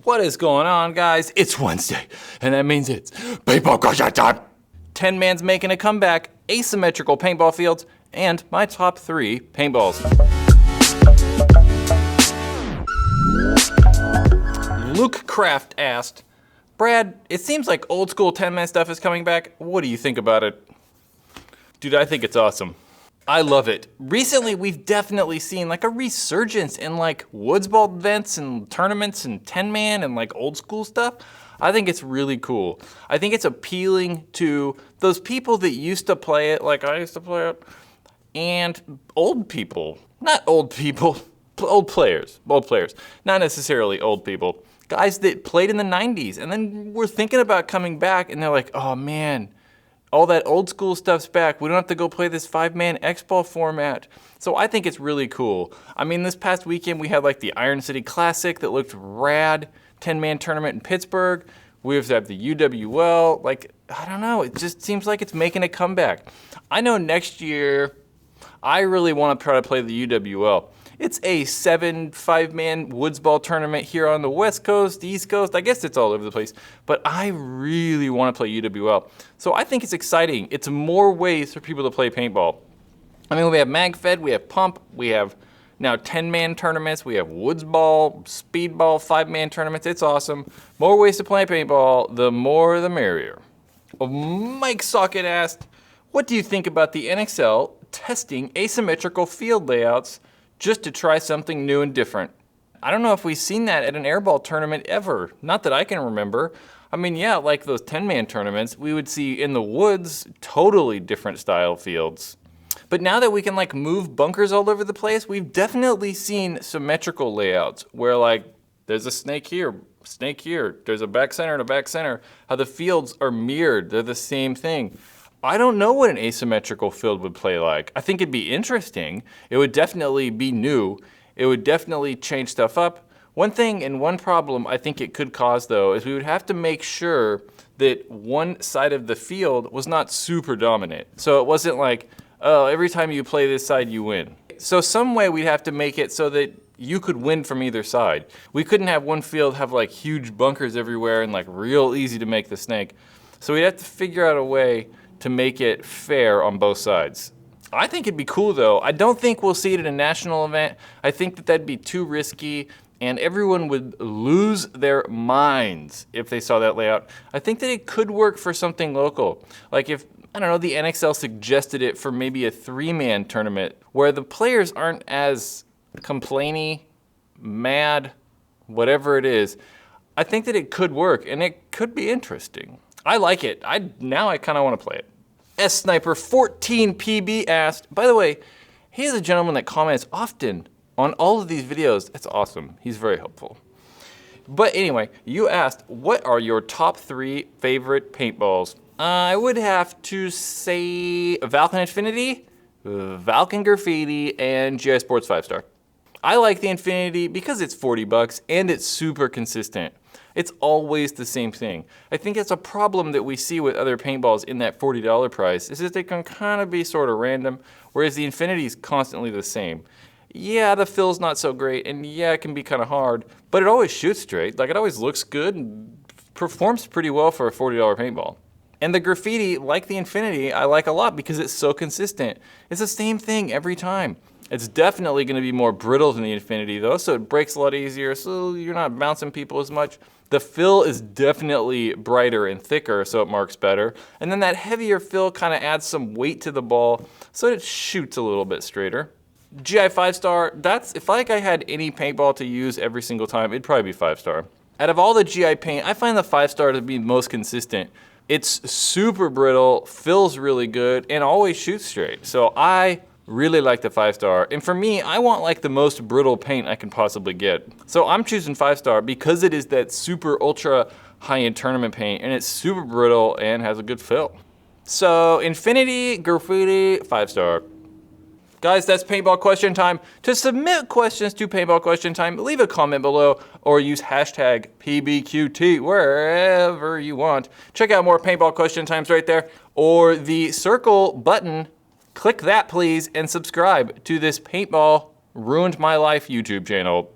What is going on, guys? It's Wednesday, and that means it's paintball question time. 10 Man's making a comeback, asymmetrical paintball fields, and my top 3 paintballs. Luke Kraft asked, Brad, it seems like old school 10-man stuff is coming back. What do you think about it? Dude, I think it's awesome. I love it. Recently, we've definitely seen like a resurgence in like woods ball events and tournaments and 10-man and like old school stuff. I think it's really cool. I think it's appealing to those people that used to play it like I used to play it, and old people. Not old people, old players, not necessarily old people. Guys that played in the 90s and then were thinking about coming back and they're like, oh man, all that old school stuff's back. We don't have to go play this 5-man X-Ball format. So I think it's really cool. I mean, this past weekend we had like the Iron City Classic that looked rad, 10-man tournament in Pittsburgh. We have to have the UWL. Like, I don't know, it just seems like it's making a comeback. I know next year, I really want to try to play the UWL. It's a 5-man woods ball tournament here on the West Coast, East Coast. I guess it's all over the place, but I really want to play UWL. So I think it's exciting. It's more ways for people to play paintball. I mean, we have MagFed, we have Pump, we have now 10-man tournaments, we have woods ball, speedball, 5-man tournaments. It's awesome. More ways to play paintball, the more the merrier. Mike Sockett asked, what do you think about the NXL testing asymmetrical field layouts just to try something new and different? I don't know if we've seen that at an airball tournament ever. Not that I can remember. I mean, yeah, like those 10-man tournaments, we would see in the woods totally different style fields. But now that we can like move bunkers all over the place, we've definitely seen symmetrical layouts where like there's a snake here, there's a back center and a back center, how the fields are mirrored, they're the same thing. I don't know what an asymmetrical field would play like. I think it'd be interesting. It would definitely be new. It would definitely change stuff up. One thing and one problem I think it could cause though is we would have to make sure that one side of the field was not super dominant. So it wasn't like, oh, every time you play this side you win. So some way we'd have to make it so that you could win from either side. We couldn't have one field have like huge bunkers everywhere and like real easy to make the snake. So we'd have to figure out a way to make it fair on both sides. I think it'd be cool though. I don't think we'll see it at a national event. I think that that'd be too risky and everyone would lose their minds if they saw that layout. I think that it could work for something local. Like if, I don't know, the NXL suggested it for maybe a 3-man tournament where the players aren't as complainy, mad, whatever it is. I think that it could work and it could be interesting. I like it. Now I kind of want to play it. SSniper14 PB asked, by the way, he's a gentleman that comments often on all of these videos. It's awesome. He's very helpful. But anyway, you asked, what are your top 3 favorite paintballs? I would have to say Valken Infinity, Valken Graffiti, and GI Sports 5-star. I like the Infinity because it's 40 bucks and it's super consistent. It's always the same thing. I think it's a problem that we see with other paintballs in that $40 price, is that they can kind of be sort of random, whereas the Infinity is constantly the same. Yeah, the fill's not so great, and yeah, it can be kind of hard, but it always shoots straight. Like, it always looks good and performs pretty well for a $40 paintball. And the Graffiti, like the Infinity, I like a lot because it's so consistent. It's the same thing every time. It's definitely going to be more brittle than the Infinity though, so it breaks a lot easier, so you're not bouncing people as much. The fill is definitely brighter and thicker, so it marks better. And then that heavier fill kind of adds some weight to the ball, so it shoots a little bit straighter. GI 5-star, that's, if like I had any paintball to use every single time, it'd probably be 5-star. Out of all the GI paint, I find the 5-star to be most consistent. It's super brittle, fills really good, and always shoots straight. So I really like the 5-star. And for me, I want like the most brittle paint I can possibly get. So I'm choosing 5-star because it is that super ultra high-end tournament paint and it's super brittle and has a good fill. So Infinity, Graffiti, 5-star. Guys, that's paintball question time. To submit questions to paintball question time, leave a comment below or use hashtag PBQT wherever you want. Check out more paintball question times right there or the circle button. Click that please and subscribe to this Paintball Ruined My Life YouTube channel.